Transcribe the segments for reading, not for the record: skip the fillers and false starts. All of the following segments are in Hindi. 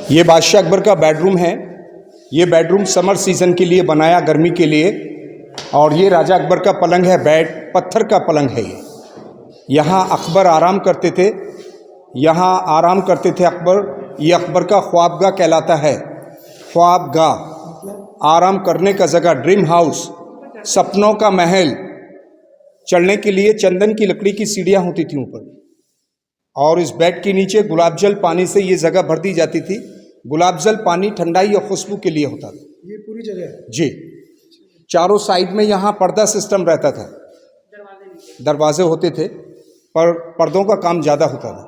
ये बादशाह अकबर का बेडरूम है। ये बेडरूम समर सीज़न के लिए बनाया, गर्मी के लिए। और ये राजा अकबर का पलंग है, बेड पत्थर का पलंग है ये। यहाँ अकबर आराम करते थे, यहाँ आराम करते थे अकबर। ये अकबर का ख्वाबगाह कहलाता है। ख्वाबगाह आराम करने का जगह, ड्रीम हाउस, सपनों का महल। चढ़ने के लिए चंदन की लकड़ी की सीढ़ियाँ होती थी ऊपर, और इस बेड के नीचे गुलाब जल पानी से ये जगह भर दी जाती थी। गुलाब जल पानी ठंडाई और खुशबू के लिए होता था। ये पूरी जगह जी, चारों साइड में यहाँ पर्दा सिस्टम रहता था, दरवाजे होते थे, पर पर्दों का काम ज़्यादा होता था।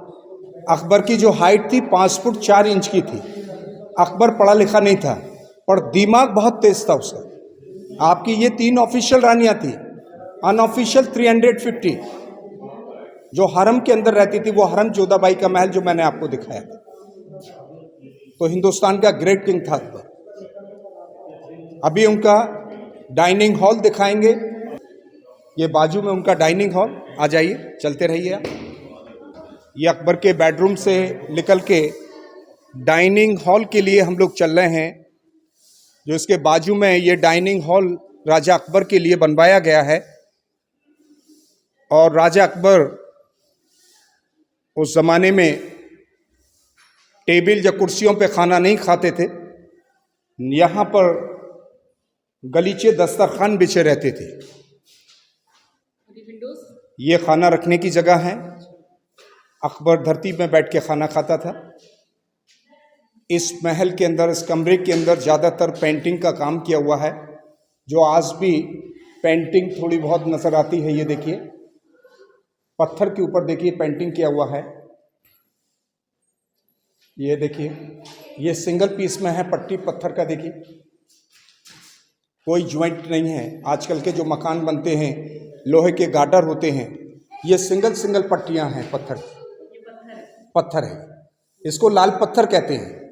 अकबर की जो हाइट थी 5 फुट 4 इंच की थी। अकबर पढ़ा लिखा नहीं था, पर दिमाग बहुत तेज था उसका। आपकी ये 3 ऑफिशियल रानियाँ थी, अनऑफिशियल 350। जो हरम के अंदर रहती थी वो हरम जोधाबाई का महल जो मैंने आपको दिखाया था। तो हिंदुस्तान का ग्रेट किंग था अकबर। अभी उनका डाइनिंग हॉल दिखाएंगे। ये बाजू में उनका डाइनिंग हॉल, आ जाइए, चलते रहिए आप। ये अकबर के बेडरूम से निकल के डाइनिंग हॉल के लिए हम लोग चल रहे हैं। जो इसके बाजू में ये डाइनिंग हॉल राजा अकबर के लिए बनवाया गया है। और राजा अकबर उस ज़माने में टेबल या कुर्सियों पे खाना नहीं खाते थे। यहाँ पर गलीचे दस्तरखान बिछे रहते थे। ये खाना रखने की जगह है। अकबर धरती में बैठ के खाना खाता था। इस महल के अंदर, इस कमरे के अंदर ज़्यादातर पेंटिंग का काम किया हुआ है, जो आज भी पेंटिंग थोड़ी बहुत नज़र आती है। ये देखिए, पत्थर के ऊपर देखिए पेंटिंग किया हुआ है। ये देखिए, ये सिंगल पीस में है, पट्टी पत्थर का। देखिए, कोई ज्वाइंट नहीं है। आजकल के जो मकान बनते हैं, लोहे के गार्डर होते हैं, ये सिंगल सिंगल पट्टियां हैं, पत्थर है। इसको लाल पत्थर कहते हैं।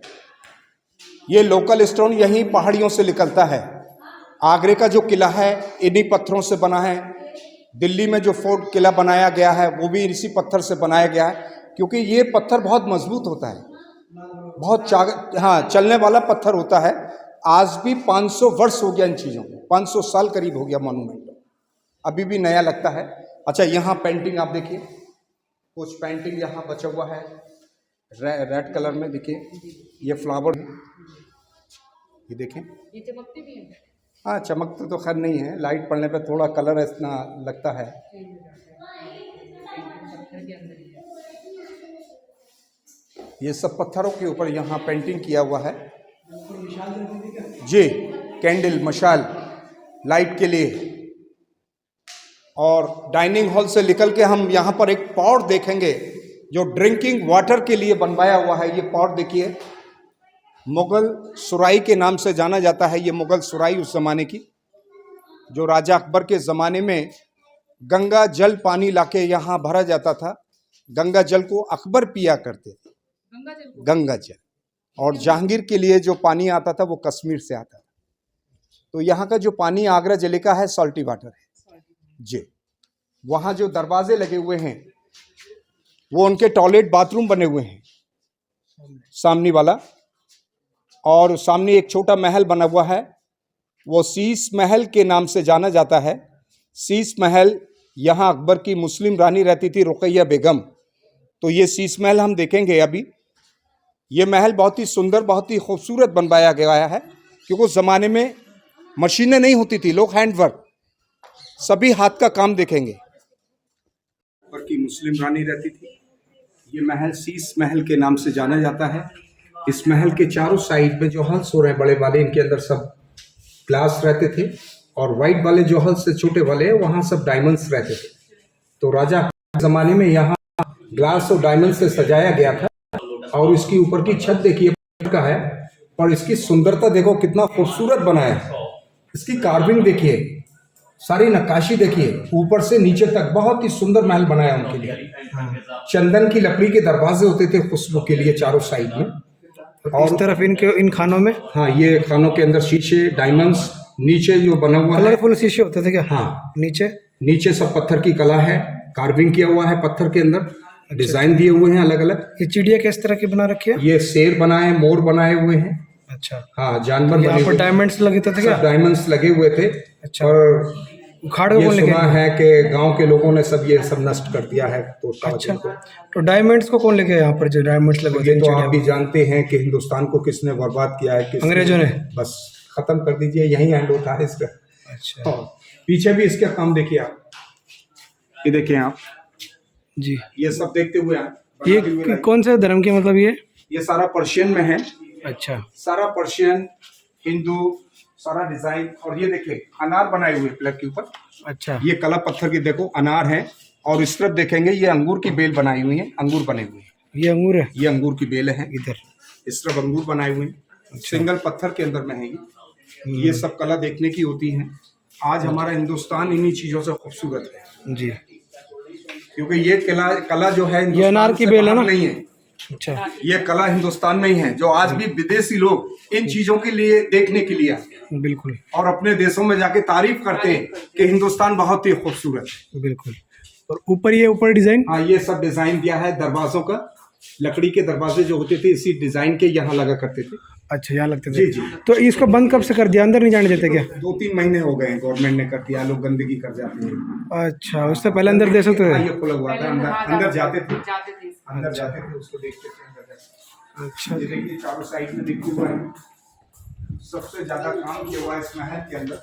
ये लोकल स्टोन यहीं पहाड़ियों से निकलता है। आगरे का जो किला है इन्हीं पत्थरों से बना है। दिल्ली में जो फोर्ट किला बनाया गया है वो भी इसी पत्थर से बनाया गया है, क्योंकि ये पत्थर बहुत मजबूत होता है, बहुत चलने वाला पत्थर होता है। आज भी 500 वर्ष हो गया इन चीज़ों को, 500 साल करीब हो गया मॉन्यूमेंट, अभी भी नया लगता है। अच्छा, यहाँ पेंटिंग आप देखिए, कुछ पेंटिंग यहाँ बचा हुआ है रेड कलर में। देखिए, ये फ्लावर, ये देखें, ये चमकती भी है। हाँ, चमकते तो खैर नहीं है, लाइट पड़ने पे थोड़ा कलर इतना लगता है। ये सब पत्थरों के ऊपर यहाँ पेंटिंग किया हुआ है। जी, कैंडल, मशाल, लाइट के लिए। और डाइनिंग हॉल से निकल के हम यहाँ पर एक पॉट देखेंगे जो ड्रिंकिंग वाटर के लिए बनवाया हुआ है। ये पॉट देखिए, मुगल सुराई के नाम से जाना जाता है। ये मुगल सुराई उस ज़माने की, जो राजा अकबर के ज़माने में गंगा जल पानी लाके यहाँ भरा जाता था। गंगा जल को अकबर पिया करते थे, गंगा जल। और जहांगीर के लिए जो पानी आता था वो कश्मीर से आता था। तो यहाँ का जो पानी आगरा जिले का है, सॉल्टी वाटर है जी। वहाँ जो दरवाजे लगे हुए हैं वो उनके टॉयलेट बाथरूम बने हुए हैं, सामने वाला। और सामने एक छोटा महल बना हुआ है, वो शीश महल के नाम से जाना जाता है। शीश महल, यहाँ अकबर की मुस्लिम रानी रहती थी, रुकैया बेगम। तो ये शीश महल हम देखेंगे अभी। ये महल बहुत ही सुंदर, बहुत ही खूबसूरत बनवाया गया है, क्योंकि उस ज़माने में मशीनें नहीं होती थी, लोग हैंडवर्क, सभी हाथ का काम देखेंगे। अकबर की मुस्लिम रानी रहती थी। ये महल शीश महल के नाम से जाना जाता है। इस महल के चारों साइड में जो हल्स हो रहे हैं बड़े वाले, इनके अंदर सब ग्लास रहते थे। और वाइट वाले जो हल्स से छोटे वाले, वहाँ सब डायमंड्स रहते थे। तो राजा के ज़माने में यहाँ ग्लास और डायमंड से सजाया गया था। और इसकी ऊपर की छत देखिए, का है, और इसकी सुंदरता देखो, कितना खूबसूरत बनाया है। इसकी कार्विंग देखिए, सारी नक्काशी देखिए, ऊपर से नीचे तक बहुत ही सुंदर महल बनाया उनके लिए। चंदन की लकड़ी के दरवाजे होते थे खुशबू के लिए चारों साइड में। और इस तरफ इन खानों में, हाँ, ये खानों के अंदर शीशे, डायमंड्स, नीचे जो बना हुआ है कलरफुल शीशे होते थे क्या? हाँ, नीचे नीचे सब पत्थर की कला है, कार्विंग किया हुआ है पत्थर के अंदर। डिजाइन दिए हुए हैं अलग अलग। ये चिड़िया किस तरह की बना रखी है? ये शेर बनाए, मोर बनाए हुए हैं। अच्छा, हाँ, जानवर यहाँ बने पर हुए डायमंड्स लगे थे क्या? सब डायमंड्स लगे हुए थे। अच्छा, और उखाड़ को ये कौन लेके सुना गया? है कि गांव के लोगों ने सब ये सब नष्ट कर दिया है अच्छा, तो डायमंड्स को कौन लेके गया यहाँ पर जो डायमंड्स लगे थे? ये तो आप भी जानते हैं कि हिंदुस्तान को किसने बर्बाद किया है, किसने अंग्रेजों ने। बस खत्म कर दीजिए, यही एंड होता है इसका। अच्छा और पीछे भी इसका काम देखिए आप, ये देखें आप, जी, ये सब देखते हुए आप ये कौन से धर्म के मतलब ये सारा पर्शियन में है, अच्छा, सारा पर्शियन, हिंदू, सारा डिजाइन। और ये देखिए अनार बनाए हुए पिलर के ऊपर, अच्छा, ये कला पत्थर की देखो अनार है। और इस तरफ देखेंगे ये अंगूर की बेल बनाई हुई है, अंगूर बने हुए हैं, ये अंगूर है, ये अंगूर की बेल है। इधर इस तरफ अंगूर बनाए हुए हैं, सिंगल पत्थर के अंदर में है ये सब कला देखने की होती है। आज हमारा हिंदुस्तान इन्हीं चीजों से खूबसूरत है, जी। क्योंकि ये कला जो है ये अनार की से बेल है बाहर ना? नहीं है, अच्छा, ये कला हिंदुस्तान में ही है, जो आज भी विदेशी लोग इन चीजों के लिए देखने के लिए आते हैं बिल्कुल और अपने देशों में जाके तारीफ करते हैं कि हिंदुस्तान बहुत ही खूबसूरत है। बिल्कुल। और ऊपर ये ऊपर डिजाइन, हाँ, ये सब डिजाइन दिया है दरवाजों का, लकड़ी के दरवाजे जो होते थे इसी डिजाइन के यहाँ लगा करते थे। अच्छा, यहाँ लगते थे। जी जी। तो इसको बंद कब से कर दिया? अंदर नहीं जाने देते क्या? 2-3 महीने हो गए गवर्नमेंट ने कर दिया, लोग गंदगी कर जाते हैं। अच्छा, उससे पहले अंदर दे सकते थे? ये खुला हुआ था, अंदर जाते थे, अंदर जाते थे, उसको देखते थे अंदर जाके। अच्छा, ये देखिए चारों साइड में देखते हुए सबसे ज्यादा काम किया हुआ है इस महल के अंदर।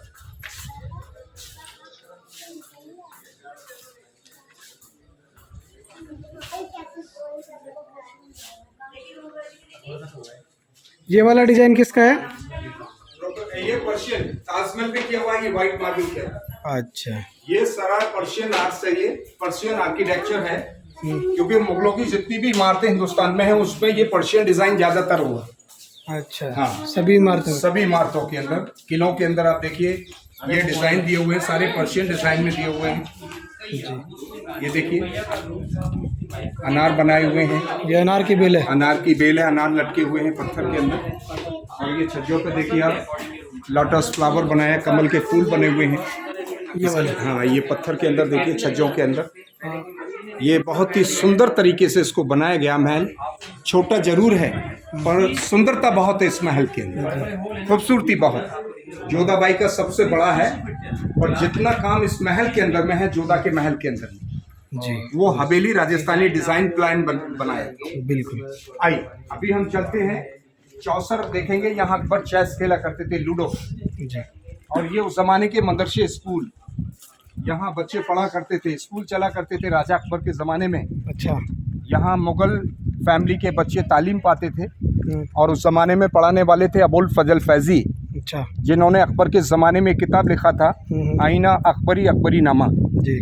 ये वाला डिजाइन किसका है? ये पर्शियन ताजमहल पे किया हुआ है, ये व्हाइट मार्बल का। अच्छा, ये सारा पर्शियन आर्ट से, ये पर्शियन आर्किटेक्चर है, क्योंकि मुगलों की जितनी भी इमारतें हिंदुस्तान में है उसमें ये पर्शियन डिजाइन ज्यादातर हुआ। अच्छा, हाँ, सभी इमारतों में? सभी इमारतों के अंदर, किलों के अंदर आप देखिए ये डिजाइन दिए हुए हैं, सारे पर्शियन डिजाइन में दिए हुए हैं। ये देखिए अनार बनाए हुए हैं, ये अनार की बेल है? अनार की बेल है, अनार लटके हुए हैं पत्थर के अंदर। और ये छज्जों पे देखिए आप लोटस फ्लावर बनाया, कमल के फूल बने हुए हैं ये वाले? हाँ, ये पत्थर के अंदर देखिए छज्जों के अंदर, ये बहुत ही सुंदर तरीके से इसको बनाया गया। महल छोटा जरूर है पर सुंदरता बहुत है इस महल के अंदर, खूबसूरती बहुत। जोधाबाई का सबसे बड़ा है और जितना काम इस महल के अंदर में है, जोधा के महल के अंदर में, जी, वो हवेली राजस्थानी डिजाइन प्लान बनाया। बिल्कुल। आइए अभी हम चलते हैं चौसर देखेंगे, यहाँ अकबर चेस खेला करते थे, लूडो। जी, और ये उस जमाने के मदरसे स्कूल, यहाँ बच्चे पढ़ा करते थे, स्कूल चला करते थे राजा अकबर के ज़माने में। अच्छा, यहाँ मुगल फैमिली के बच्चे तालीम पाते थे और उस ज़माने में पढ़ाने वाले थे अबुल फजल फैज़ी, अच्छा, जिन्होंने अकबर के ज़माने में एक किताब लिखा था आईना अकबरी अकबरी नामा। जी,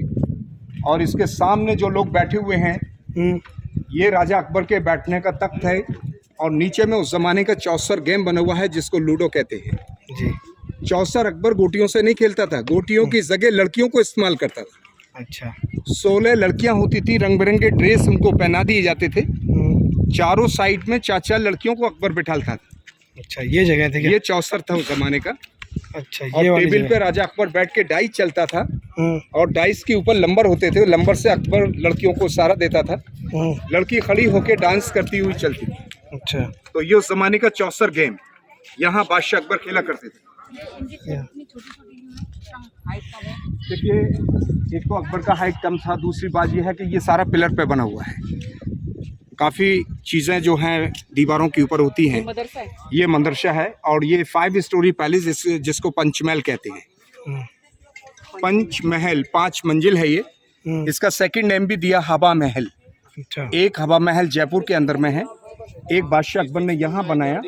और इसके सामने जो लोग बैठे हुए हैं ये राजा अकबर के बैठने का तख्त है और नीचे में उस ज़माने का चौसर गेम बना हुआ है जिसको लूडो कहते हैं। जी, चौसर अकबर गोटियों से नहीं खेलता था, गोटियों की जगह लड़कियों को इस्तेमाल करता था। अच्छा, 16 लड़कियां होती थी, रंग बिरंगे ड्रेस उनको पहना दिए जाते थे, चारों साइड में 4-4 लड़कियों को अकबर बिठाता था। अच्छा, ये जगह थी क्या? ये चौसर था उस जमाने का। अच्छा, और ये वाली टेबल जगह। पे राजा अकबर बैठ के डाइस चलता था और डाइस के ऊपर लंबर होते थे, लंबर से अकबर लड़कियों को सहारा देता था, लड़की खड़ी होके डांस करती हुई चलती थी। अच्छा, तो ये उस जमाने का चौसर गेम, यहाँ बादशाह अकबर खेला करते थे। देखिए एक तो अकबर का हाइट कम था, दूसरी बात ये है कि ये सारा पिलर पे बना हुआ है। काफ़ी चीज़ें जो हैं दीवारों के ऊपर होती हैं। ये मदरसा है और ये 5 स्टोरी पैलेस जिसको पंचमहल कहते हैं। पंचमहल 5 मंजिल है ये। इसका सेकंड नेम भी दिया हवा महल। अच्छा, एक हवा महल जयपुर के अंदर में है, एक बादशाह अकबर ने यहाँ बनाया।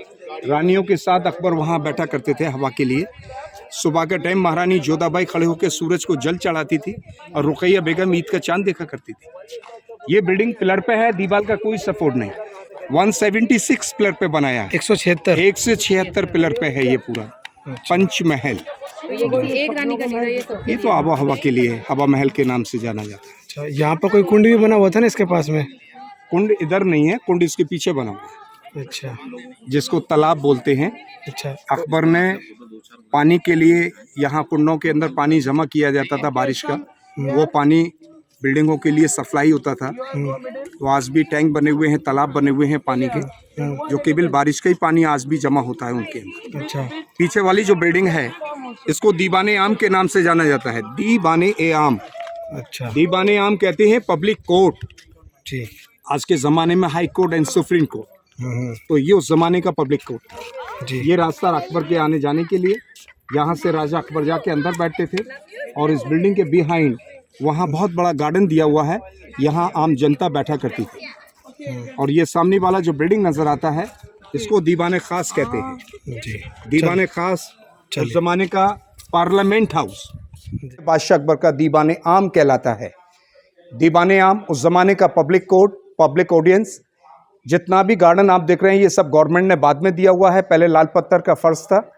रानियों के साथ अकबर वहाँ बैठा करते थे हवा के लिए। सुबह के टाइम महारानी जोधाबाई खड़े होकर सूरज को जल चढ़ाती थी और रुकैया बेगम ईद का चांद देखा करती थी। ये बिल्डिंग पिलर पे है, दीवार का कोई सपोर्ट नहीं। 176 पिलर पे बनाया है। 176 176 पिलर पे है ये पूरा पंचमहल। एक रानी का नहीं था ये तो आबो हवा के लिए हवा महल के नाम से जाना जाता है। अच्छा, यहाँ पर कोई कुंड भी बना हुआ था ना इसके पास में? कुंड इधर नहीं है, कुंड इसके पीछे बना हुआ है अच्छा, जिसको तालाब बोलते हैं। अच्छा, अकबर ने पानी के लिए यहाँ कुंडों के अंदर पानी जमा किया जाता था बारिश का, वो पानी बिल्डिंगों के लिए सप्लाई होता था। तो आज भी टैंक बने हुए हैं, तालाब बने हुए हैं पानी के, जो केवल बारिश का ही पानी आज भी जमा होता है उनके अंदर। अच्छा पीछे वाली जो बिल्डिंग है इसको दीवाने आम के नाम से जाना जाता है। दीवाने ए आम, अच्छा दीवाने आम कहते हैं पब्लिक कोर्ट। ठीक। आज के ज़माने में high court and supreme court, तो ये उस ज़माने का पब्लिक कोर्ट था। जी। ये रास्ता अकबर के आने जाने के लिए, यहाँ से राजा अकबर जाके अंदर बैठते थे और इस बिल्डिंग के बिहाइंड वहाँ बहुत बड़ा गार्डन दिया हुआ है, यहाँ आम जनता बैठा करती थी। और ये सामने वाला जो बिल्डिंग नज़र आता है इसको दीवाने खास कहते हैं। जी दीवाने खास उस ज़माने का पार्लियामेंट हाउस बादशाह अकबर का दीवाने आम कहलाता है। दीवाने आम उस ज़माने का पब्लिक कोर्ट, पब्लिक ऑडियंस। जितना भी गार्डन आप देख रहे हैं ये सब गवर्नमेंट ने बाद में दिया हुआ है, पहले लाल पत्थर का फर्श था।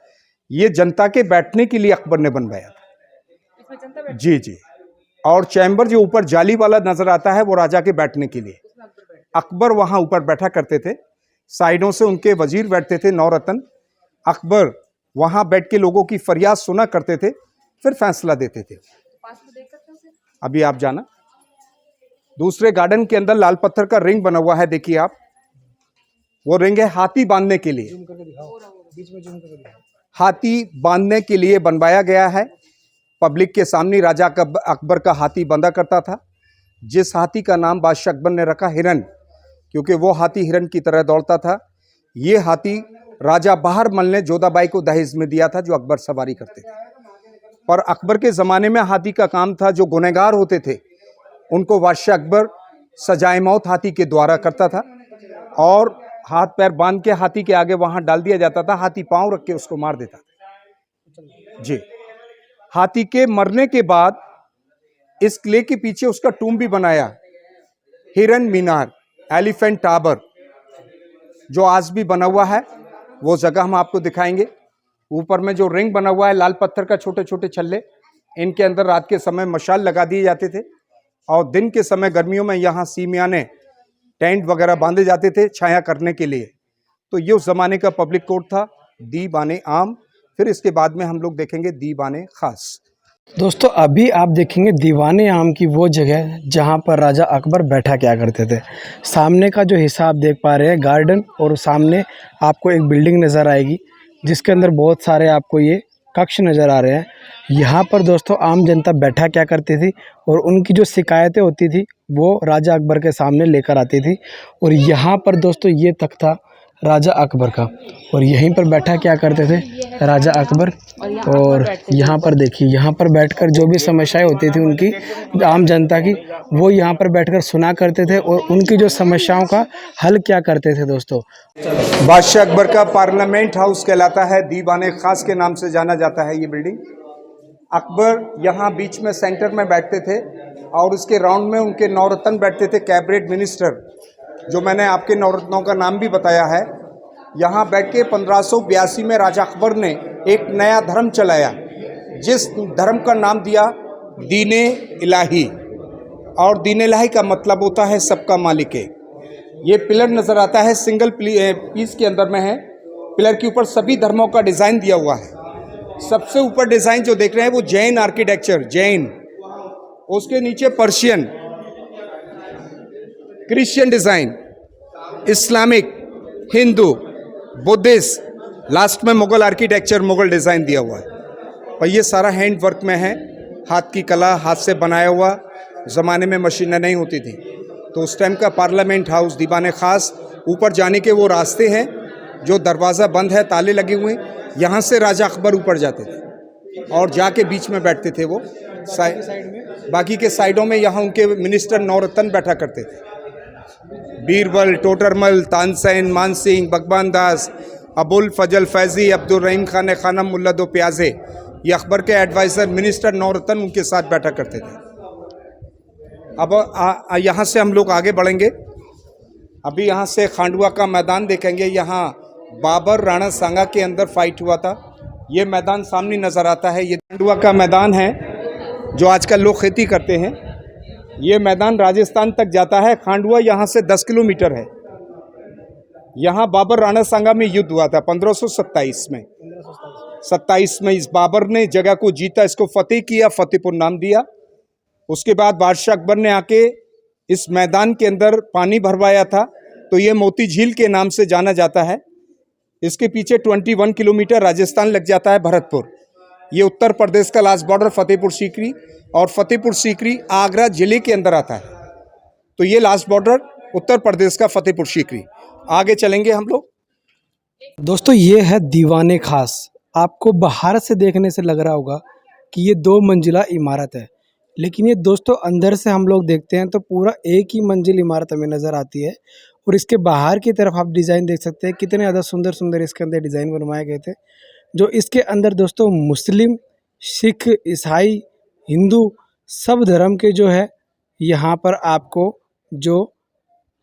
ये जनता के बैठने के लिए अकबर ने बनवाया था। जी जी। और चैम्बर जो ऊपर जाली वाला नजर आता है वो राजा के बैठने के लिए। अकबर वहां ऊपर बैठा करते थे, साइडों से उनके वजीर बैठते थे, नौरतन। अकबर वहां बैठ के लोगों की फरियाद सुना करते थे, फिर फैसला देते थे। अभी आप जाना दूसरे गार्डन के अंदर लाल पत्थर का रिंग बना हुआ है, देखिए आप, वो रिंग है हाथी बांधने के लिए। हाथी बांधने के लिए बनवाया गया है। पब्लिक के सामने राजा अकबर का हाथी बंधा करता था, जिस हाथी का नाम बादशाह अकबर ने रखा हिरन, क्योंकि वो हाथी हिरन की तरह दौड़ता था। ये हाथी राजा बहरमल ने जोधाबाई को दहेज में दिया था, जो अकबर सवारी करते थे। पर अकबर के ज़माने में हाथी का काम था, जो गुनहगार होते थे उनको बादशाह अकबर सजाए मौत हाथी के द्वारा करता था और हाथ पैर बांध के हाथी के आगे वहां डाल दिया जाता था, हाथी पांव रख के उसको मार देता था। जी। हाथी के मरने के बाद इस किले के पीछे उसका टूम भी बनाया, हिरन मीनार, एलिफेंट टावर, जो आज भी बना हुआ है। वो जगह हम आपको दिखाएंगे। ऊपर में जो रिंग बना हुआ है लाल पत्थर का, छोटे छोटे छल्ले, इनके अंदर रात के समय मशाल लगा दिए जाते थे और दिन के समय गर्मियों में यहाँ सीमियाने टेंट वगैरह बांधे जाते थे छाया करने के लिए। तो ये उस जमाने का पब्लिक कोर्ट था, दीवाने आम। फिर इसके बाद में हम लोग देखेंगे दीवाने खास। दोस्तों अभी आप देखेंगे दीवाने आम की वो जगह जहाँ पर राजा अकबर बैठा क्या करते थे। सामने का जो हिस्सा आप देख पा रहे हैं गार्डन, और सामने आपको एक बिल्डिंग नज़र आएगी जिसके अंदर बहुत सारे आपको ये कक्ष नज़र आ रहे हैं। यहाँ पर दोस्तों आम जनता बैठा क्या करती थी और उनकी जो शिकायतें होती थी वो राजा अकबर के सामने लेकर आती थी। और यहाँ पर दोस्तों ये तख्त था राजा अकबर का, और यहीं पर बैठा क्या करते थे राजा अकबर। और यहाँ पर देखिए, यहाँ पर बैठकर जो भी समस्याएं होती थी उनकी, आम जनता की, वो यहाँ पर बैठकर सुना करते थे और उनकी जो समस्याओं का हल क्या करते थे। दोस्तों बादशाह अकबर का पार्लियामेंट हाउस कहलाता है, दीवाने खास के नाम से जाना जाता है ये बिल्डिंग। अकबर यहाँ बीच में सेंटर में बैठते थे और उसके राउंड में उनके नौरत्न बैठते थे, कैबिनेट मिनिस्टर, जो मैंने आपके नौरत्नों का नाम भी बताया है। यहाँ बैठ के 1582 में राजा अकबर ने एक नया धर्म चलाया, जिस धर्म का नाम दिया दीने इलाही। और दीन इलाही का मतलब होता है सबका मालिक है। ये पिलर नज़र आता है, सिंगल पीस के अंदर में है। पिलर के ऊपर सभी धर्मों का डिज़ाइन दिया हुआ है। सबसे ऊपर डिज़ाइन जो देख रहे हैं वो जैन आर्किटेक्चर, जैन, उसके नीचे Persian, Christian design, Islamic, Hindu, Buddhist, last में मुग़ल आर्किटेक्चर, मुग़ल डिज़ाइन दिया हुआ है। और ये सारा हैंड वर्क में है, हाथ की कला, हाथ से बनाया हुआ। ज़माने में मशीनें नहीं होती थी, तो उस टाइम का पार्लियामेंट हाउस दीवाने खास। ऊपर जाने के वो रास्ते हैं, जो दरवाज़ा बंद है, ताले लगे हुए। यहाँ से राजा अकबर ऊपर जाते थे और जाके बीच में बैठते थे वो बाकी के साइडों में यहाँ उनके मिनिस्टर नौरत्न बैठा करते थे। बीरबल, टोडरमल, तानसेन, मानसिंह, भगवान दास, अबुल फजल फैज़ी, अब्दुल रहीम खान खानम, मुल्ला दो प्याजे, ये अकबर के एडवाइज़र मिनिस्टर नौरत्न उनके साथ बैठा करते थे। अब यहाँ से हम लोग आगे बढ़ेंगे। अभी यहाँ से खांडवा का मैदान देखेंगे। यहाँ बाबर राणा सांगा के अंदर फाइट हुआ था। ये मैदान सामने नज़र आता है, ये खांडवा का मैदान है जो आजकल लोग खेती करते हैं। ये मैदान राजस्थान तक जाता है। खांडवा यहाँ से 10 किलोमीटर है। यहाँ बाबर राणा सांगा में युद्ध हुआ था 1527 में। 27 में इस बाबर ने जगह को जीता, इसको फतेह किया, फतेहपुर नाम दिया। उसके बाद बादशाह अकबर ने आके इस मैदान के अंदर पानी भरवाया था, तो ये मोती झील के नाम से जाना जाता है। इसके पीछे 21 किलोमीटर राजस्थान लग जाता है, भरतपुर। ये उत्तर प्रदेश का लास्ट बॉर्डर फतेहपुर सीकरी, और फतेहपुर सीकरी आगरा जिले के अंदर आता है। तो ये लास्ट बॉर्डर उत्तर प्रदेश का फतेहपुर सीकरी। आगे चलेंगे हम लोग। दोस्तों ये है दीवाने खास। आपको बाहर से देखने से लग रहा होगा कि ये 2 मंजिला इमारत है, लेकिन ये दोस्तों अंदर से हम लोग देखते हैं तो पूरा एक ही मंजिल इमारत हमें नज़र आती है। और इसके बाहर की तरफ आप डिज़ाइन देख सकते हैं, कितने ज़्यादा सुंदर सुंदर इसके अंदर डिज़ाइन बनवाए गए थे। जो इसके अंदर दोस्तों मुस्लिम, सिख, ईसाई, हिंदू सब धर्म के जो है यहाँ पर आपको जो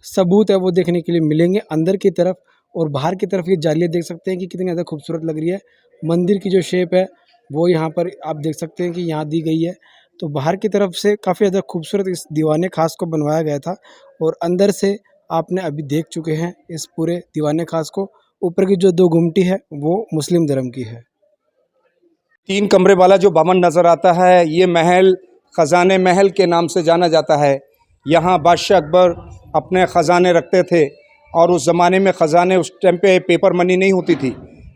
सबूत है वो देखने के लिए मिलेंगे अंदर की तरफ। और बाहर की तरफ ये जालियाँ देख सकते हैं कि कितनी ज़्यादा खूबसूरत लग रही है। मंदिर की जो शेप है वो यहाँ पर आप देख सकते हैं कि यहाँ दी गई है। तो बाहर की तरफ से काफ़ी ज़्यादा खूबसूरत इस दीवाने खास को बनवाया गया था, और अंदर से आपने अभी देख चुके हैं इस पूरे दीवाने खास को। ऊपर की जो 2 गुमटी है वो मुस्लिम धर्म की है। 3 कमरे वाला जो भवन नज़र आता है, ये महल ख़जाने महल के नाम से जाना जाता है। यहाँ बादशाह अकबर अपने ख़जाने रखते थे, और उस ज़माने में ख़जाने, उस टाइम पे पेपर मनी नहीं होती थी,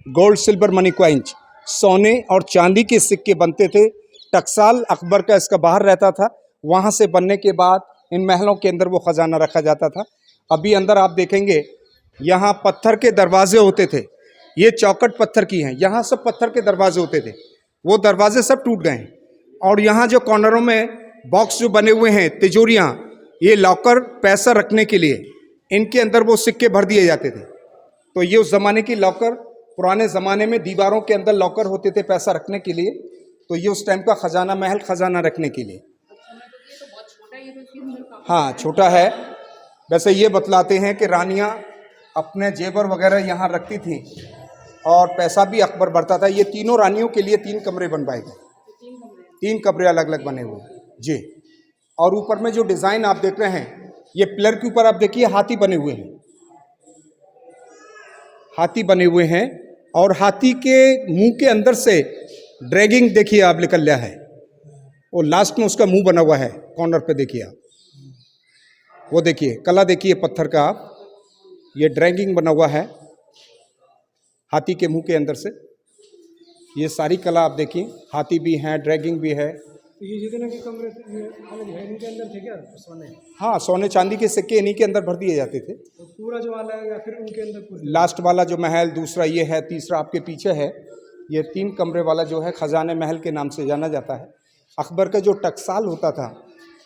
गोल्ड सिल्वर मनी क्वाइंस, सोने और चांदी के सिक्के बनते थे। टकसाल अकबर का इसका बाहर रहता था, वहाँ से बनने के बाद इन महलों के अंदर वो ख़जाना रखा जाता था। अभी अंदर आप देखेंगे यहाँ पत्थर के दरवाजे होते थे, ये चौखट पत्थर की हैं, यहाँ सब पत्थर के दरवाजे होते थे, वो दरवाजे सब टूट गए हैं। और यहाँ जो कॉर्नरों में बॉक्स जो बने हुए हैं, तिजोरियाँ, ये लॉकर पैसा रखने के लिए, इनके अंदर वो सिक्के भर दिए जाते थे। तो ये उस ज़माने की लॉकर, पुराने ज़माने में दीवारों के अंदर लॉकर होते थे पैसा रखने के लिए। तो ये उस टाइम का ख़जाना महल, ख़जाना रखने के लिए। हाँ, छोटा है। वैसे ये बतलाते हैं कि रानियाँ अपने जेवर वगैरह यहाँ रखती थीं, और पैसा भी अकबर भरता था। ये तीनों रानियों के लिए 3 कमरे बनवाए गए, 3 कमरे अलग अलग बने हुए जी। और ऊपर में जो डिज़ाइन आप देख रहे हैं, ये पिलर के ऊपर आप देखिए हाथी बने हुए हैं, हाथी बने हुए हैं। और हाथी के मुंह के अंदर से ड्रैगिंग देखिए आप निकल रहा है, वो लास्ट में उसका मुंह बना हुआ है, कॉर्नर पे देखिए आप, वो देखिए कला देखिए पत्थर का आप, ये ड्रैगिंग बना हुआ है हाथी के मुंह के अंदर से। ये सारी कला आप देखिए, हाथी भी हैं, ड्रैगिंग भी है। ये जितने भी कमरे थे इनके अंदर थे क्या सोने? हाँ, सोने चांदी के सिक्के इन्हीं के अंदर भर दिए जाते थे। तो पूरा जो वाला है या फिर उनके अंदर पूरा? लास्ट वाला जो महल, दूसरा ये है, तीसरा आपके पीछे है, ये 3 कमरे वाला जो है ख़जाने महल के नाम से जाना जाता है। अकबर का जो टकसाल होता था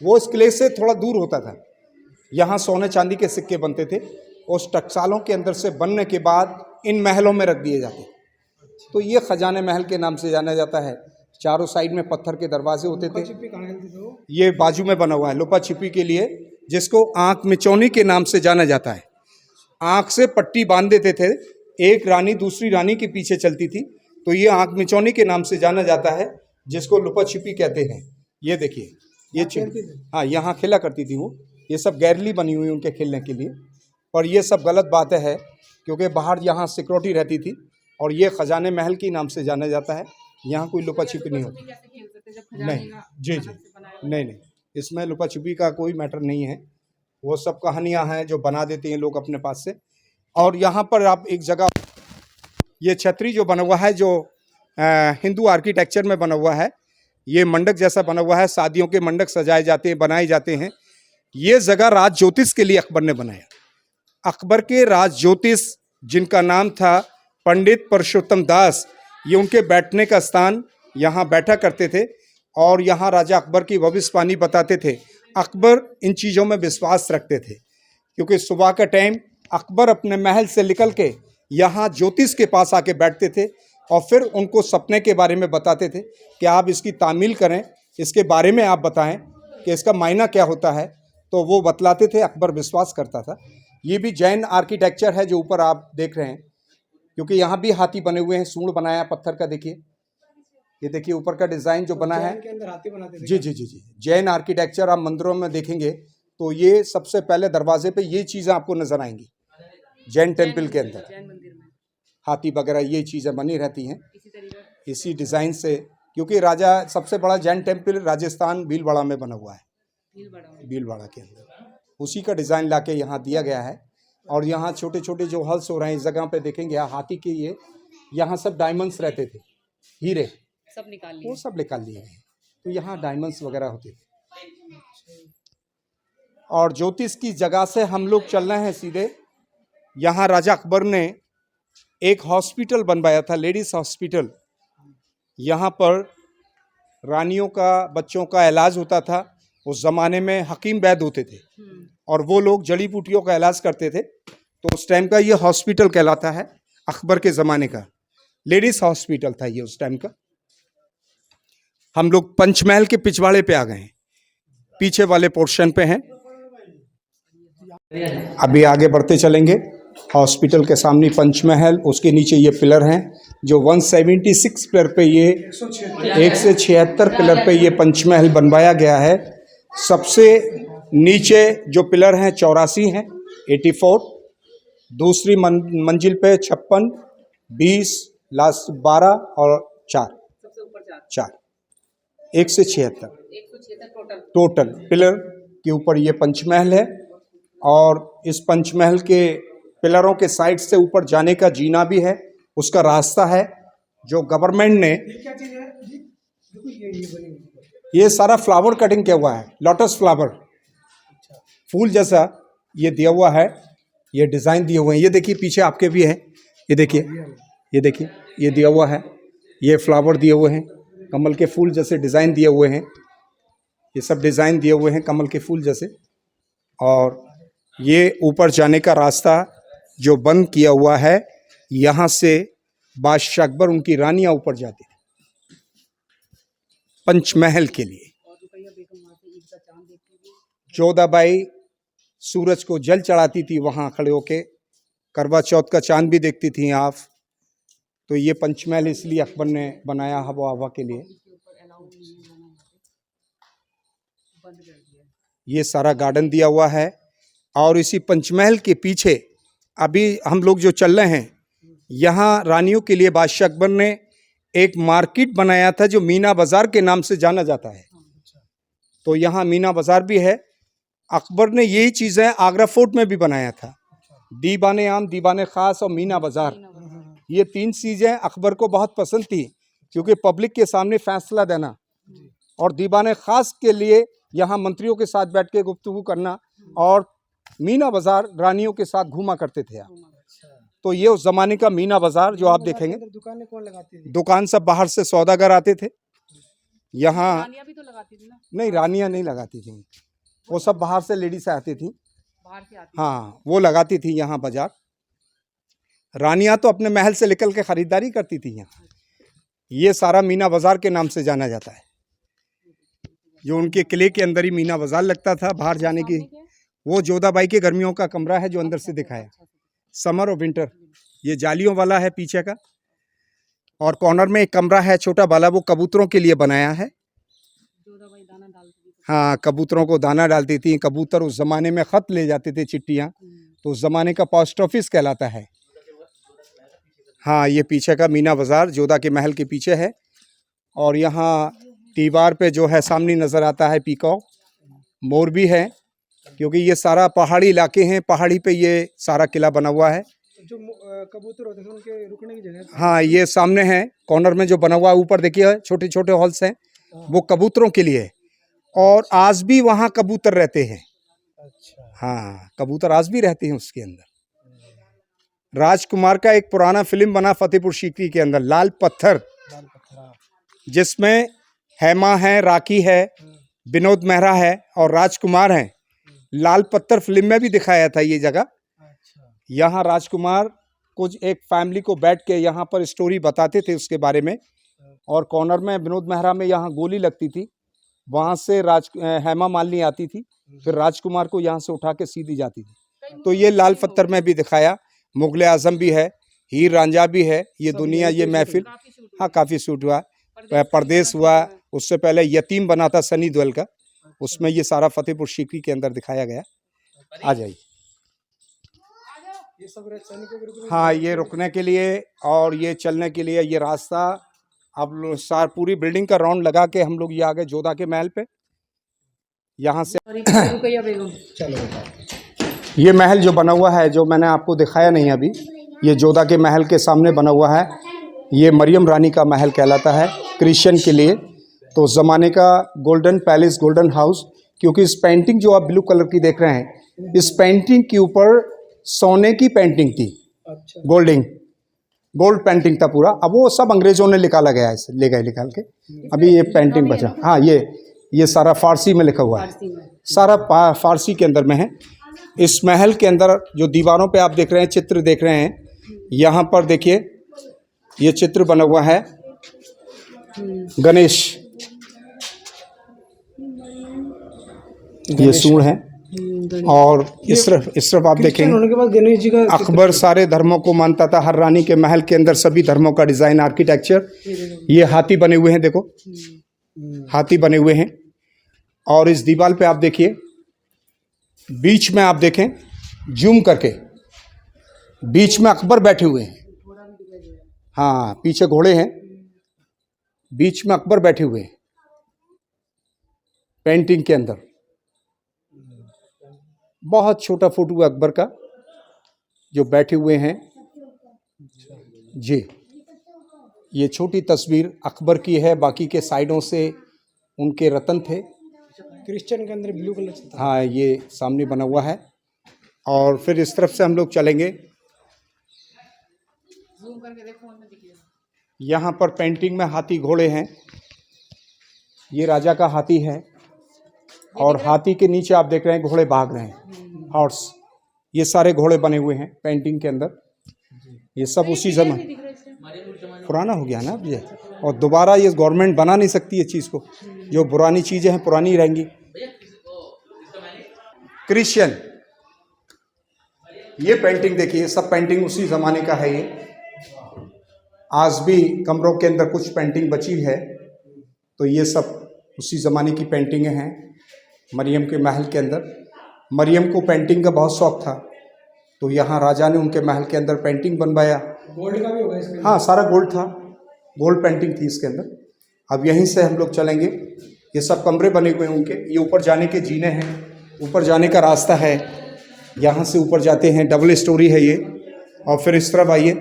वो इस किले से थोड़ा दूर होता था, यहाँ सोने चांदी के सिक्के बनते थे, उस टकसालों के अंदर से बनने के बाद इन महलों में रख दिए जाते। तो ये ख़जाने महल के नाम से जाना जाता है। चारों साइड में पत्थर के दरवाजे होते थे। ये बाजू में बना हुआ है लुपा छिपी के लिए, जिसको आँख मिचौनी के नाम से जाना जाता है। आँख से पट्टी बांध देते थे, एक रानी दूसरी रानी के पीछे चलती थी, तो ये आँख मिचौनी के नाम से जाना जाता है, जिसको लुपा छिपी कहते हैं। ये देखिए, ये हाँ, यहाँ खेला करती थी वो। ये सब गैरली बनी हुई उनके खेलने के लिए, और ये सब गलत बात है, क्योंकि बाहर यहाँ सिक्योरिटी रहती थी, और ये ख़जाने महल के नाम से जाना जाता है। यहाँ कोई लुपा छिपी नहीं होती। नहीं, जी जी, नहीं नहीं, इसमें लुपा छिपी का कोई मैटर नहीं है। वो सब कहानियाँ हैं जो बना देते हैं लोग अपने पास से। और यहाँ पर आप एक जगह, ये छतरी जो बना हुआ है, जो हिंदू आर्किटेक्चर में बना हुआ है, ये मंडक जैसा बना हुआ है, शादियों के मंडक सजाए जाते हैं, बनाए जाते हैं। ये जगह राज ज्योतिष के लिए अकबर ने बनाया। अकबर के राज ज्योतिष, जिनका नाम था पंडित परशुत्तम दास, ये उनके बैठने का स्थान, यहाँ बैठा करते थे, और यहाँ राजा अकबर की भविष्यवाणी बताते थे। अकबर इन चीज़ों में विश्वास रखते थे, क्योंकि सुबह का टाइम अकबर अपने महल से निकल के यहाँ ज्योतिष के पास आके बैठते थे, और फिर उनको सपने के बारे में बताते थे कि आप इसकी तामील करें, इसके बारे में आप बताएं कि इसका मायना क्या होता है। तो वो बतलाते थे, अकबर विश्वास करता था। ये भी जैन आर्किटेक्चर है जो ऊपर आप देख रहे हैं, क्योंकि यहाँ भी हाथी बने हुए हैं, सूंड बनाया पत्थर का, देखिए, ये देखिए ऊपर का डिज़ाइन जो बना है, के अंदर हाथी बनाते थे। जी जी जी जी, जैन आर्किटेक्चर आप मंदिरों में देखेंगे तो ये सबसे पहले दरवाजे पे ये चीज़ें आपको नजर आएंगी। जैन टेम्पल के अंदर हाथी वगैरह ये चीज़ें बनी रहती हैं, इसी डिज़ाइन से क्योंकि राजा सबसे बड़ा जैन टेम्पल राजस्थान भीलवाड़ा में बना हुआ है, भीलवाड़ा के अंदर उसी का डिज़ाइन लाके यहाँ दिया गया है। और यहाँ छोटे छोटे जो हल्स हो रहे हैं इस जगह पे देखेंगे हाथी के ये यहाँ सब डायमंड्स रहते थे, हीरे सब निकाल वो सब निकाल लिए गए, तो यहाँ डायमंड्स वगैरह होते थे। और ज्योतिष की जगह से हम लोग चल रहे हैं सीधे, यहाँ राजा अकबर ने एक हॉस्पिटल बनवाया था, लेडीज हॉस्पिटल। यहाँ पर रानियों का बच्चों का इलाज होता था। उस ज़माने में हकीम वैद्य होते थे और वो लोग जड़ी बूटियों का इलाज करते थे, तो उस टाइम का ये हॉस्पिटल कहलाता है। अकबर के ज़माने का लेडीज हॉस्पिटल था ये उस टाइम का। हम लोग पंचमहल के पिछवाड़े पे आ गए हैं, पीछे वाले पोर्शन पे हैं। अभी आगे बढ़ते चलेंगे। हॉस्पिटल के सामने पंचमहल, उसके नीचे ये पिलर हैं जो 176 पिलर पे ये 176 पिलर पे ये पंचमहल बनवाया गया है। सबसे नीचे जो पिलर हैं 84 हैं, 84। दूसरी मंजिल पे 56, 20, लास्ट 12 और 4 176 टोटल पिलर के ऊपर ये पंचमहल है। और इस पंचमहल के पिलरों के साइड से ऊपर जाने का जीना भी है, उसका रास्ता है जो गवर्नमेंट ने, ये सारा फ्लावर कटिंग किया हुआ है, लोटस फ्लावर फूल जैसा ये दिया हुआ है, ये डिज़ाइन दिए हुए हैं। ये देखिए पीछे आपके भी है, ये देखिए, ये देखिए, ये दिया हुआ है, ये फ्लावर दिए हुए हैं, कमल के फूल जैसे डिज़ाइन दिए हुए हैं, ये सब डिज़ाइन दिए हुए हैं कमल के फूल जैसे। और ये ऊपर जाने का रास्ता जो बंद किया हुआ है, यहाँ से बादशाह अकबर उनकी रानियाँ ऊपर जाती थी पंचमहल के लिए। जोधाबाई सूरज को जल चढ़ाती थी वहाँ खड़े होके, करवा चौथ का चांद भी देखती थी आप। तो ये पंचमहल इसलिए अकबर ने बनाया हवा के लिए। ये सारा गार्डन दिया हुआ है। और इसी पंचमहल के पीछे अभी हम लोग जो चल रहे हैं, यहाँ रानियों के लिए बादशाह अकबर ने एक मार्केट बनाया था जो मीना बाज़ार के नाम से जाना जाता है। तो यहाँ मीना बाज़ार भी है। अकबर ने यही चीज़ें आगरा फोर्ट में भी बनाया था, दीवाने आम, दीवाने ख़ास और मीना बाज़ार। ये 3 चीज़ें अकबर को बहुत पसंद थी, क्योंकि पब्लिक के सामने फैसला देना और दीवाने ख़ास के लिए यहाँ मंत्रियों के साथ बैठ के गुफ्तगू करना, और मीना बाज़ार रानियों के साथ घूमा करते थे आप। तो ये उस ज़माने का मीना बाज़ार जो आप देखेंगे। दुकानें कौन लगाती थी? दुकान सब बाहर से सौदागर आते थे यहाँ। रानियां भी तो लगाती थी ना? नहीं, रानियाँ नहीं लगाती थी, वो सब बाहर से लेडीज आती थी, बाहर से आती हाँ वो लगाती थी यहाँ बाजार। रानियाँ तो अपने महल से निकल के ख़रीदारी करती थी यहाँ। ये सारा मीना बाज़ार के नाम से जाना जाता है, जो उनके किले के अंदर ही मीना बाज़ार लगता था। बाहर जाने की वो जोधाबाई के गर्मियों का कमरा है जो अंदर से दिखाया, समर और विंटर। ये जालियों वाला है पीछे का, और कॉर्नर में एक कमरा है छोटा वाला, वो कबूतरों के लिए बनाया है। हाँ, कबूतरों को दाना डालती थी। कबूतर उस ज़माने में ख़त ले जाते थे, चिट्ठियाँ, तो उस ज़माने का पोस्ट ऑफिस कहलाता है। हाँ, ये पीछे का मीना बाज़ार जोधा के महल के पीछे है। और यहाँ दीवार पे जो है सामने नज़र आता है पीकॉक, मोर भी है, क्योंकि ये सारा पहाड़ी इलाके हैं, पहाड़ी पे ये सारा किला बना हुआ है। जो कबूतर होते थे उनके रुकने की जगह। हाँ, ये सामने है कॉर्नर में जो बना हुआ है, ऊपर देखिए छोटे छोटे हॉल्स हैं, वो कबूतरों के लिए है। और आज भी वहाँ कबूतर रहते हैं। अच्छा। हाँ, कबूतर आज भी रहते हैं उसके अंदर। राजकुमार का एक पुराना फिल्म बना फतेहपुर सीकरी के अंदर, लाल पत्थर, जिसमें हेमा है, राखी है, विनोद मेहरा है और राजकुमार हैं। लाल पत्थर फिल्म में भी दिखाया था ये जगह। यहाँ राजकुमार कुछ एक फैमिली को बैठ के यहाँ पर स्टोरी बताते थे उसके बारे में। और कॉर्नर में विनोद मेहरा में यहाँ गोली लगती थी, वहाँ से हेमा मालिनी आती थी, फिर राजकुमार को यहाँ से उठा के सीधी जाती थी। तो ये लाल पत्थर में भी दिखाया। मुगल आजम भी है, हीर रांझा भी है, ये दुनिया, ये महफिल। हाँ, काफ़ी शूट हुआ, परदेश हुआ, उससे पहले यतीम बना था सनी देओल का, उसमें ये सारा फतेहपुर सीकरी के अंदर दिखाया गया। आ जाइए। ये सब सैनिकों के रुकने। हाँ, ये रुकने के लिए और ये चलने के लिए ये रास्ता अब सार पूरी बिल्डिंग का राउंड लगा के हम लोग ये आ गए जोधा के महल पे। यहाँ से रुकैया बेगम। चलो बेटा। ये महल जो बना हुआ है, जो मैंने आपको दिखाया नहीं अभी, ये जोधा के महल के सामने बना हुआ है। ये मरियम रानी का महल कहलाता है क्रिश्चियन के लिए। तो ज़माने का गोल्डन पैलेस, गोल्डन हाउस, क्योंकि इस पेंटिंग जो आप ब्लू कलर की देख रहे हैं, इस पेंटिंग के ऊपर सोने की पेंटिंग थी, अच्छा। गोल्ड पेंटिंग था पूरा। अब वो सब अंग्रेज़ों ने निकाला गया है, ले गए निकाल के। अभी ये पेंटिंग बचा। हाँ, ये सारा फारसी में लिखा हुआ है, फारसी में। सारा फारसी के अंदर में है। इस महल के अंदर जो दीवारों पे आप देख रहे हैं, चित्र देख रहे हैं, यहाँ पर देखिए ये चित्र बना हुआ है गणेश। ये सूंड है। और इस तरफ आप देखेंगे होने के बाद गणेश जी का अकबर सारे धर्मों को मानता था। हर रानी के महल के अंदर सभी धर्मों का डिज़ाइन, आर्किटेक्चर। ये हाथी बने हुए हैं, देखो हाथी बने हुए हैं। और इस दीवार पे आप देखिए, बीच में आप देखें जूम करके, बीच में अकबर बैठे हुए हैं। हाँ, पीछे घोड़े हैं, बीच में अकबर बैठे हुए हैं पेंटिंग के अंदर। बहुत छोटा फोटो है अकबर का जो बैठे हुए हैं जी। ये छोटी तस्वीर अकबर की है, बाकी के साइडों से उनके रतन थे। क्रिश्चियन के अंदर ब्लू कलर से था। हाँ, ये सामने बना हुआ है। और फिर इस तरफ से हम लोग चलेंगे, जूम करके देखो, उनमें दिखेगा। यहाँ पर पेंटिंग में हाथी घोड़े हैं। ये राजा का हाथी है और हाथी के नीचे आप देख रहे हैं घोड़े भाग रहे हैं, हॉर्स। ये सारे घोड़े बने हुए हैं पेंटिंग के अंदर। ये सब उसी जमाने, पुराना हो गया ना अब ये, और दोबारा ये गवर्नमेंट बना नहीं सकती ये चीज़ को। जो पुरानी चीज़ें हैं पुरानी रहेंगी। क्रिश्चियन, ये पेंटिंग देखिए, सब पेंटिंग उसी ज़माने का है। ये आज भी कमरों के अंदर कुछ पेंटिंग बची है, तो ये सब उसी ज़माने की पेंटिंगें हैं। मरियम के महल के अंदर, मरियम को पेंटिंग का बहुत शौक़ था, तो यहाँ राजा ने उनके महल के अंदर पेंटिंग बनवाया। गोल्ड का भी होगा इसमें? हाँ, सारा गोल्ड था, गोल्ड पेंटिंग थी इसके अंदर। अब यहीं से हम लोग चलेंगे, ये सब कमरे बने हुए हैं उनके। ये ऊपर जाने के जीने हैं, ऊपर जाने का रास्ता है। यहाँ से ऊपर जाते हैं, डबल स्टोरी है ये। और फिर इस तरफ आइए,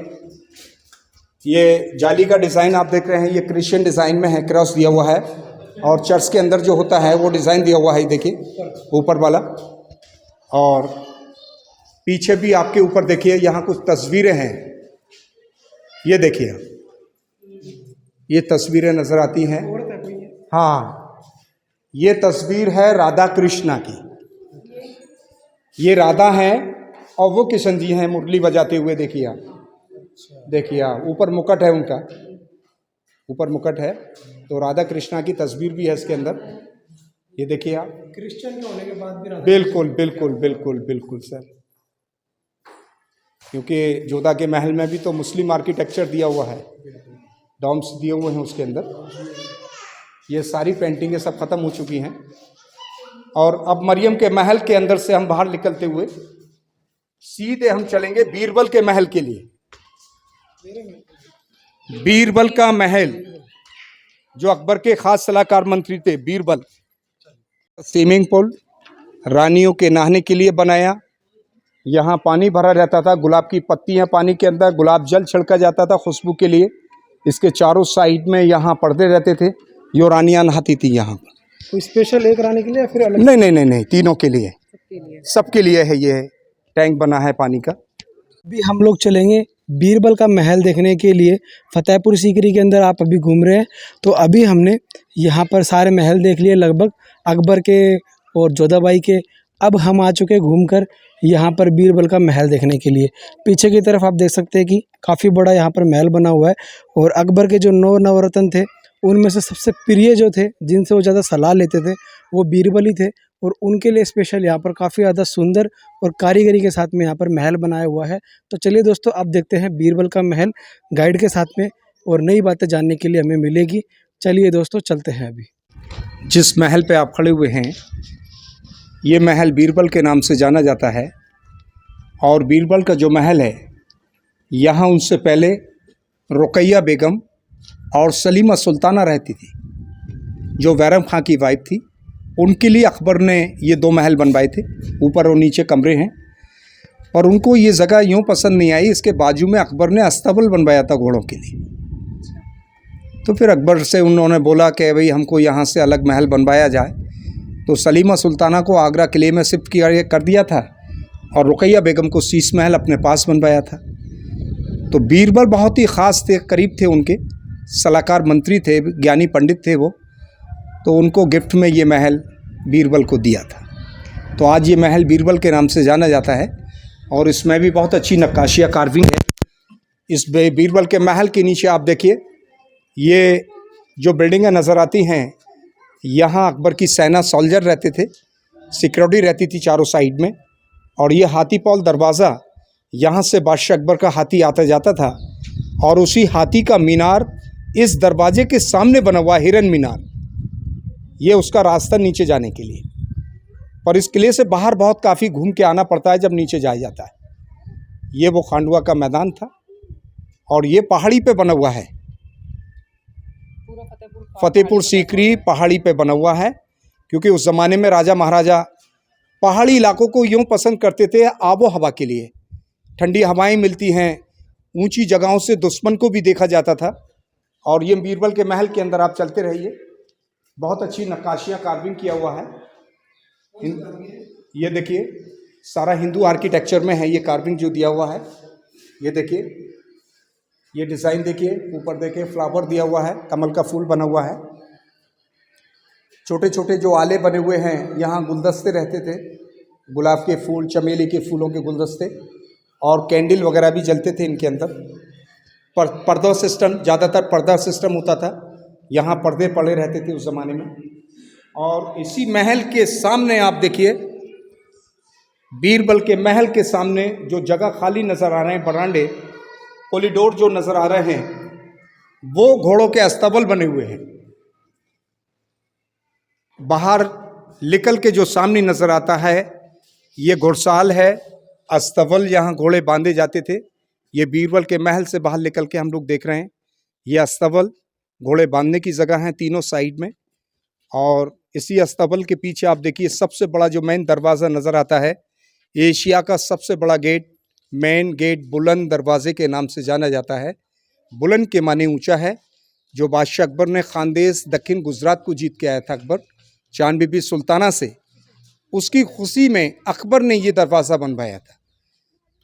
ये जाली का डिज़ाइन आप देख रहे हैं, ये क्रिश्चियन डिज़ाइन में है, क्रॉस दिया हुआ है। और चर्च के अंदर जो होता है वो डिज़ाइन दिया हुआ है, देखिए ऊपर वाला। और पीछे भी आपके ऊपर देखिए, यहाँ कुछ तस्वीरें हैं। ये देखिए, ये तस्वीरें नज़र आती हैं। हाँ, ये तस्वीर है राधा कृष्णा की। ये राधा हैं और वो किशन जी हैं मुरली बजाते हुए। देखिए आप, देखिए आप, ऊपर मुकुट है उनका, ऊपर मुकुट है। तो राधा कृष्णा की तस्वीर भी है इसके अंदर। ये देखिए आप, क्रिश्चियन के होने के बाद भी बिल्कुल बिल्कुल बिल्कुल बिल्कुल सर, क्योंकि जोधा के महल में भी तो मुस्लिम आर्किटेक्चर दिया हुआ है, डॉम्स दिए हुए हैं उसके अंदर। ये सारी पेंटिंगें सब ख़त्म हो चुकी हैं। और अब मरियम के महल के अंदर से हम बाहर निकलते हुए सीधे हम चलेंगे बीरबल के महल के लिए। बीरबल का महल, जो अकबर के खास सलाहकार मंत्री थे बीरबल। स्विमिंग पूल रानियों के नहाने के लिए बनाया। यहाँ पानी भरा रहता था, गुलाब की पत्तियाँ पानी के अंदर, गुलाब जल छिड़का जाता था खुशबू के लिए। इसके चारों साइड में यहाँ पर्दे रहते थे, यो रानियाँ नहाती थी यहाँ पर। कोई स्पेशल एक रानी के लिए या फिर अलग? नहीं नहीं नहीं नहीं, तीनों के लिए, सबके लिए है। ये टैंक बना है पानी का। अभी हम लोग चलेंगे बीरबल का महल देखने के लिए। फतेहपुर सीकरी के अंदर आप अभी घूम रहे हैं, तो अभी हमने यहाँ पर सारे महल देख लिए लगभग, अकबर के और जोधाबाई के। अब हम आ चुके हैं घूमकर यहाँ पर बीरबल का महल देखने के लिए। पीछे की तरफ आप देख सकते हैं कि काफ़ी बड़ा यहाँ पर महल बना हुआ है। और अकबर के जो 9 नवरत्न थे, उनमें से सबसे प्रिय जो थे, जिनसे वो ज़्यादा सलाह लेते थे, वो बीरबल ही थे। और उनके लिए स्पेशल यहाँ पर काफ़ी ज़्यादा सुंदर और कारीगरी के साथ में यहाँ पर महल बनाया हुआ है। तो चलिए दोस्तों, अब देखते हैं बीरबल का महल गाइड के साथ में, और नई बातें जानने के लिए हमें मिलेगी। चलिए दोस्तों, चलते हैं। अभी जिस महल पे आप खड़े हुए हैं, ये महल बीरबल के नाम से जाना जाता है। और बीरबल का जो महल है, यहाँ उनसे पहले रुकैया बेगम और सलीमा सुल्ताना रहती थी, जो बैरम खां की वाइफ थी। उनके लिए अकबर ने ये 2 महल बनवाए थे, ऊपर और नीचे कमरे हैं। और उनको ये जगह यूँ पसंद नहीं आई, इसके बाजू में अकबर ने अस्तबल बनवाया था घोड़ों के लिए। तो फिर अकबर से उन्होंने बोला कि भाई हमको यहाँ से अलग महल बनवाया जाए। तो सलीमा सुल्ताना को आगरा किले में शिफ्ट कर दिया था और रुकैया बेगम को शीश महल अपने पास बनवाया था। तो बीरबल बहुत ही ख़ास थे, करीब थे उनके, सलाहकार मंत्री थे, ज्ञानी पंडित थे वो। तो उनको गिफ्ट में ये महल बीरबल को दिया था। तो आज ये महल बीरबल के नाम से जाना जाता है और इसमें भी बहुत अच्छी नक्काशियाँ कार्विंग है। इस बीरबल के महल के नीचे आप देखिए, ये जो बिल्डिंगें नज़र आती हैं, यहाँ अकबर की सेना सोल्जर रहते थे, सिक्योरिटी रहती थी चारों साइड में। और ये हाथीपौल दरवाज़ा, यहाँ से बादशाह अकबर का हाथी आता जाता था और उसी हाथी का मीनार इस दरवाजे के सामने बना हुआ हिरन मीनार, ये उसका रास्ता नीचे जाने के लिए। पर इस किले से बाहर बहुत काफ़ी घूम के आना पड़ता है जब नीचे जाया जाता है। ये वो खांडुआ का मैदान था और ये पहाड़ी पे बना हुआ है, फतेहपुर सीकरी पहाड़ी पे बना हुआ है। क्योंकि उस ज़माने में राजा महाराजा पहाड़ी इलाकों को यूँ पसंद करते थे आबो हवा के लिए, ठंडी हवाएं मिलती हैं, ऊंची जगहों से दुश्मन को भी देखा जाता था। और ये बीरबल के महल के अंदर आप चलते रहिए, बहुत अच्छी नक्काशियाँ कार्विंग किया हुआ है। ये देखिए, सारा हिंदू आर्किटेक्चर में है ये कार्विंग जो दिया हुआ है। ये देखिए, ये डिज़ाइन देखिए, ऊपर देखिए फ्लावर दिया हुआ है, कमल का फूल बना हुआ है। छोटे छोटे जो आले बने हुए हैं, यहाँ गुलदस्ते रहते थे, गुलाब के फूल, चमेली के फूलों के गुलदस्ते, और कैंडल वगैरह भी जलते थे इनके अंदर। पर्दा सिस्टम, ज़्यादातर पर्दा सिस्टम होता था, यहाँ पर्दे पड़े रहते थे उस ज़माने में। और इसी महल के सामने आप देखिए, बीरबल के महल के सामने जो जगह खाली नज़र आ रहे हैं, बरांडे, कॉरिडोर जो नज़र आ रहे हैं, वो घोड़ों के अस्तबल बने हुए हैं। बाहर निकल के जो सामने नज़र आता है, ये घुड़साल है, अस्तबल, यहाँ घोड़े बांधे जाते थे। ये बीरबल के महल से बाहर निकल के हम लोग देख रहे हैं, ये अस्तबल, घोड़े बांधने की जगह है तीनों साइड में। और इसी अस्तबल के पीछे आप देखिए, सबसे बड़ा जो मेन दरवाज़ा नज़र आता है, एशिया का सबसे बड़ा गेट, मेन गेट बुलंद दरवाज़े के नाम से जाना जाता है। बुलंद के माने ऊंचा है। जो बादशाह अकबर ने खानदेश दक्षिण गुजरात को जीत के आया था अकबर, चांद बीबी सुल्ताना से, उसकी खुशी में अकबर ने ये दरवाज़ा बनवाया था।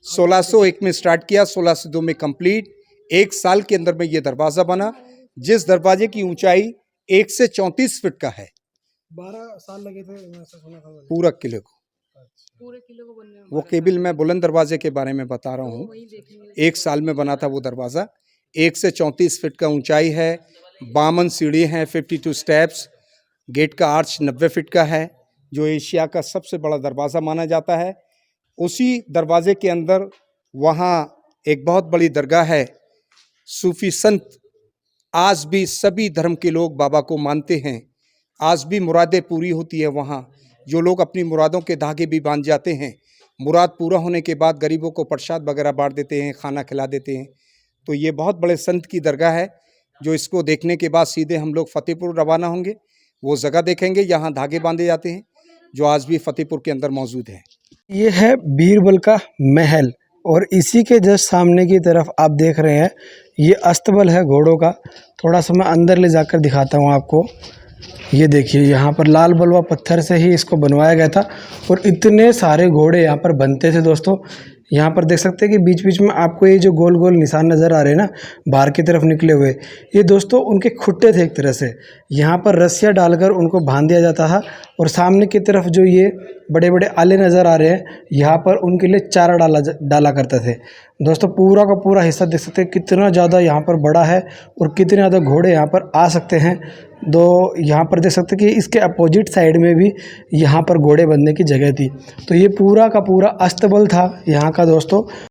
1601 में स्टार्ट किया, 1602 में कंप्लीट, 1 साल के अंदर में ये दरवाज़ा बना, जिस दरवाजे की ऊंचाई 1 से 34 फीट का है। 12 साल लगे थे ऐसा सुना था। पूरा किले को, पूरे किले को बनने में वो केवल मैं बुलंद दरवाजे के बारे में बता रहा हूँ। वही देखेंगे। 1 साल में बना था वो दरवाज़ा। 1 से 34 फीट का ऊंचाई है, 52 सीढ़ी हैं, 52 स्टेप्स, गेट का आर्च 90 फीट का है, जो एशिया का सबसे बड़ा दरवाज़ा माना जाता है। उसी दरवाजे के अंदर वहाँ एक बहुत बड़ी दरगाह है, सूफी संत आज भी सभी धर्म के लोग बाबा को मानते हैं, आज भी मुरादें पूरी होती है वहाँ। जो लोग अपनी मुरादों के धागे भी बांध जाते हैं, मुराद पूरा होने के बाद गरीबों को प्रसाद वगैरह बांट देते हैं, खाना खिला देते हैं। तो ये बहुत बड़े संत की दरगाह है, जो इसको देखने के बाद सीधे हम लोग फतेहपुर रवाना होंगे, वो जगह देखेंगे, यहाँ धागे बांधे जाते हैं, जो आज भी फतेहपुर के अंदर मौजूद है। ये है बीरबल का महल और इसी के जस्ट सामने की तरफ आप देख रहे हैं, ये अस्तबल है घोड़ों का। थोड़ा सा मैं अंदर ले जाकर दिखाता हूँ आपको। ये देखिए, यहाँ पर लाल बलुआ पत्थर से ही इसको बनवाया गया था और इतने सारे घोड़े यहाँ पर बनते थे दोस्तों। यहाँ पर देख सकते हैं कि बीच बीच में आपको ये जो गोल गोल निशान नज़र आ रहे हैं ना, बाहर की तरफ निकले हुए, ये दोस्तों उनके खुट्टे थे एक तरह से। यहाँ पर रस्सियाँ डालकर उनको बांध दिया जाता था और सामने की तरफ जो ये बड़े बड़े आले नज़र आ रहे हैं, यहाँ पर उनके लिए चारा डाला करते थे दोस्तों। पूरा का पूरा हिस्सा देख सकते हैं कितना ज़्यादा यहाँ पर बड़ा है और कितने ज़्यादा घोड़े यहाँ पर आ सकते हैं। दो यहाँ पर देख सकते हैं कि इसके अपोजिट साइड में भी यहाँ पर घोड़े बनने की जगह थी। तो ये पूरा का पूरा अस्तबल था यहाँ का दोस्तों।